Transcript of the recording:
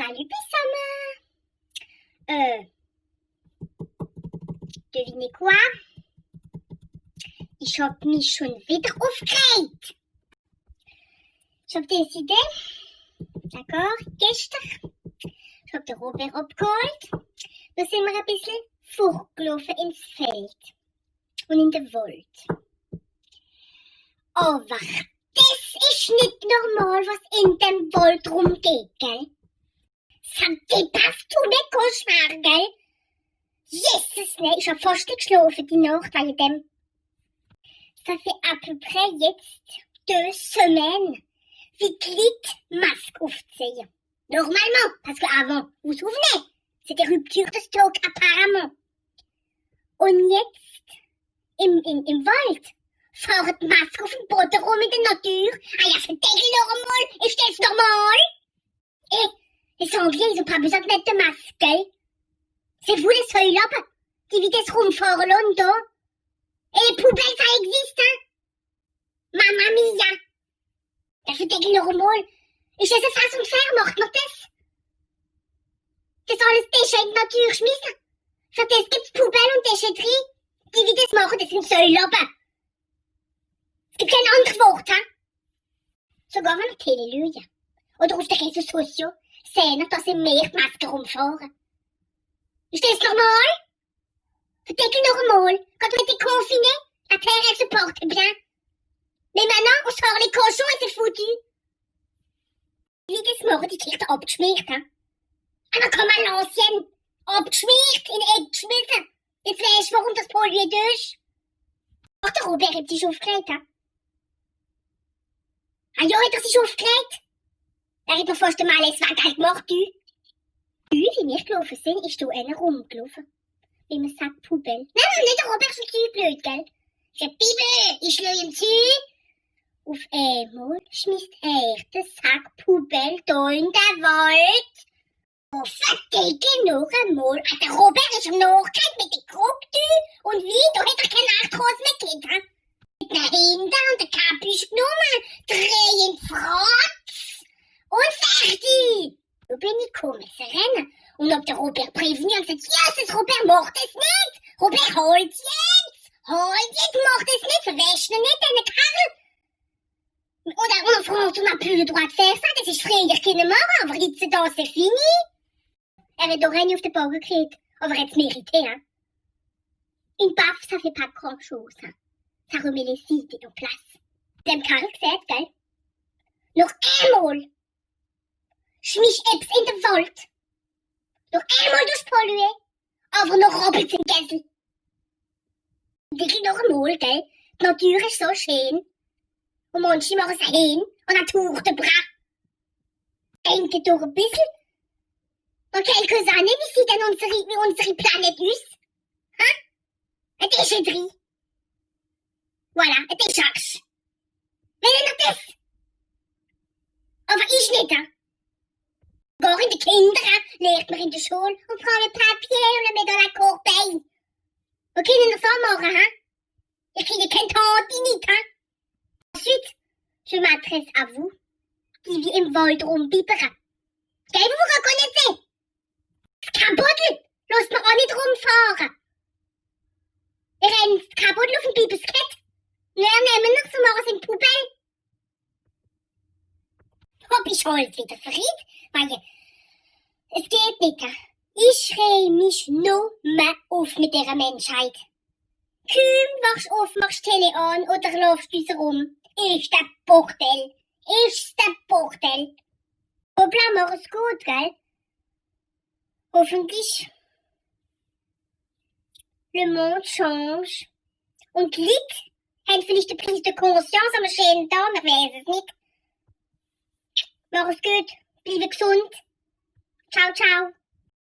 Salut Pissama! Devinez quoi? Ich hab mich schon wieder aufgeregt. Ich hab décidé, d'accord, gestern, ich hab den Robert abgeholt, da sind wir ein bisschen fortgelaufen ins Feld und in den Wald. Aber das ist nicht normal, was in dem Wald rumgeht, gell? Ça dépasse tous mes cauchemars, gell? Jesus, ne, ich hab fast nicht geschlafen die Nacht wegen dem. Ça fait à peu près jetzt 2 semaines, wie die Leute Masque aufziehen. Normalement, parce que avant, vous vous souvenez, c'était rupture de stock apparemment. Und jetzt, im Wald, fahren die Masken auf dem Boden rum in der Natur. Ah ja, verdeckel doch einmal, ist das normal? Les Anglais, ils ont pas besoin de mettre de masque, gell? C'est vous les seuls là-bas, die wie das rumfahren lassen da. Et les poubelles, ça existe, hein? Mamma mia! Das verdeckel doch einmal. Ist das eine Fassung faire, macht man das? Das alles Déchet in die Natur schmissen. Für das gibt's Poubelle und Déchetterie. Die wie das machen, das sind Säule aber. Es gibt kein anderes Wort, hein? Sogar wenn wir Telelüge oder auf den Réseaux sociaux sehen, dass sie mehr Masken rumfahren. Ist das normal? Verdeckel noch einmal. Quand on était confinés, la terre elle se porte bien. Mais maintenant, on sort les cochons et c'est foutu. Wie das machen, die Kirche abgeschmiert, hein? Aber komm à l'ancienne. Abgeschmiert, in Eck geschmissen. Jetzt weisst du, warum das Polier durch? Ach, der Robert hat sich aufgeregt, hein? Ah ja, hat er sich aufgeregt? Er hat mir fast einmal das Weg gemacht, du. Wie wir gelaufen sind, ist da einer rumgelaufen. Wie man sagt, Poubelle. Nein, nicht der Robert, ist zu blöd, gell? Ich sag, Bibel, ich schlage ihm zu. Auf einmal schmisst er den Sack Poubelle da in den Wald. Oh, verdeckel noch einmal. Ah, der Robert ist am Nachgehen mit der Krug, und wie, da hat er keine Nachthose mehr gekriegt, hein? Mit den Händen und der Capuche genommen, drehen Fratz und fertig. Da bin ich gekommen, zu rennen. Und hab der Robert präveniert und gesagt, Jesus, Robert, mach das nicht. Robert, halt jetzt, mach das nicht, verwäsch ihn nicht, deine Karl. Oder en France, on n'a plus le droit de faire ça, das ist früher keine machen, aber jetzt da, c'est fini. Er hat doch einen auf den Bogen gekriegt, aber er hat's mérité, hein. Une baffe, ça fait pas grand chose, hein. Ça remet les sites en place. Dem Karl gesagt, gell? Noch einmal schmiss etwas in den Wald. Noch einmal durchpolluer, aber noch Robbels im Kessel. Wirklich noch einmal, gell? Die Natur ist so schön. Und manche machen es hin und dann taucht der Bra. Denkt doch ein bisschen. Und quelques années, wie sieht denn unsere Planet aus? Hein? Eine Déchetterie. Voilà, eine Décharge. Wenn ihr das? Aber ich nicht, hein? Gar in den Kindern lernt man in der Schule und prend le papier und le met dans la corbeille. Wir können das so machen, hein? Ich kriege kein Tante nicht, hein? Ensuite, je m'adresse à vous, qui vit im Wald rumbibern. Gell, vous vous reconnaissez? Das Kabottl, lasst mir auch nicht rumfahren. Wir rennen das Kabottl auf dem Bibelskett. Wir nehmen noch so machen in Poubelle. Hab ich halt wieder verriet, weil es geht nicht. Ich reg mich noch mehr auf mit dieser Menschheit. Kaum wachst auf, machst Tele an oder laufst uns rum. Ist der Bordel. Ist der Bordel. Hoppla, mach es gut, gell? Hoffentlich. Le monde change. Und die Leute haben vielleicht eine Prise de Conscience am schönen Tag, ich weiß es nicht. Mach es gut. Bleibe gesund. Ciao, ciao.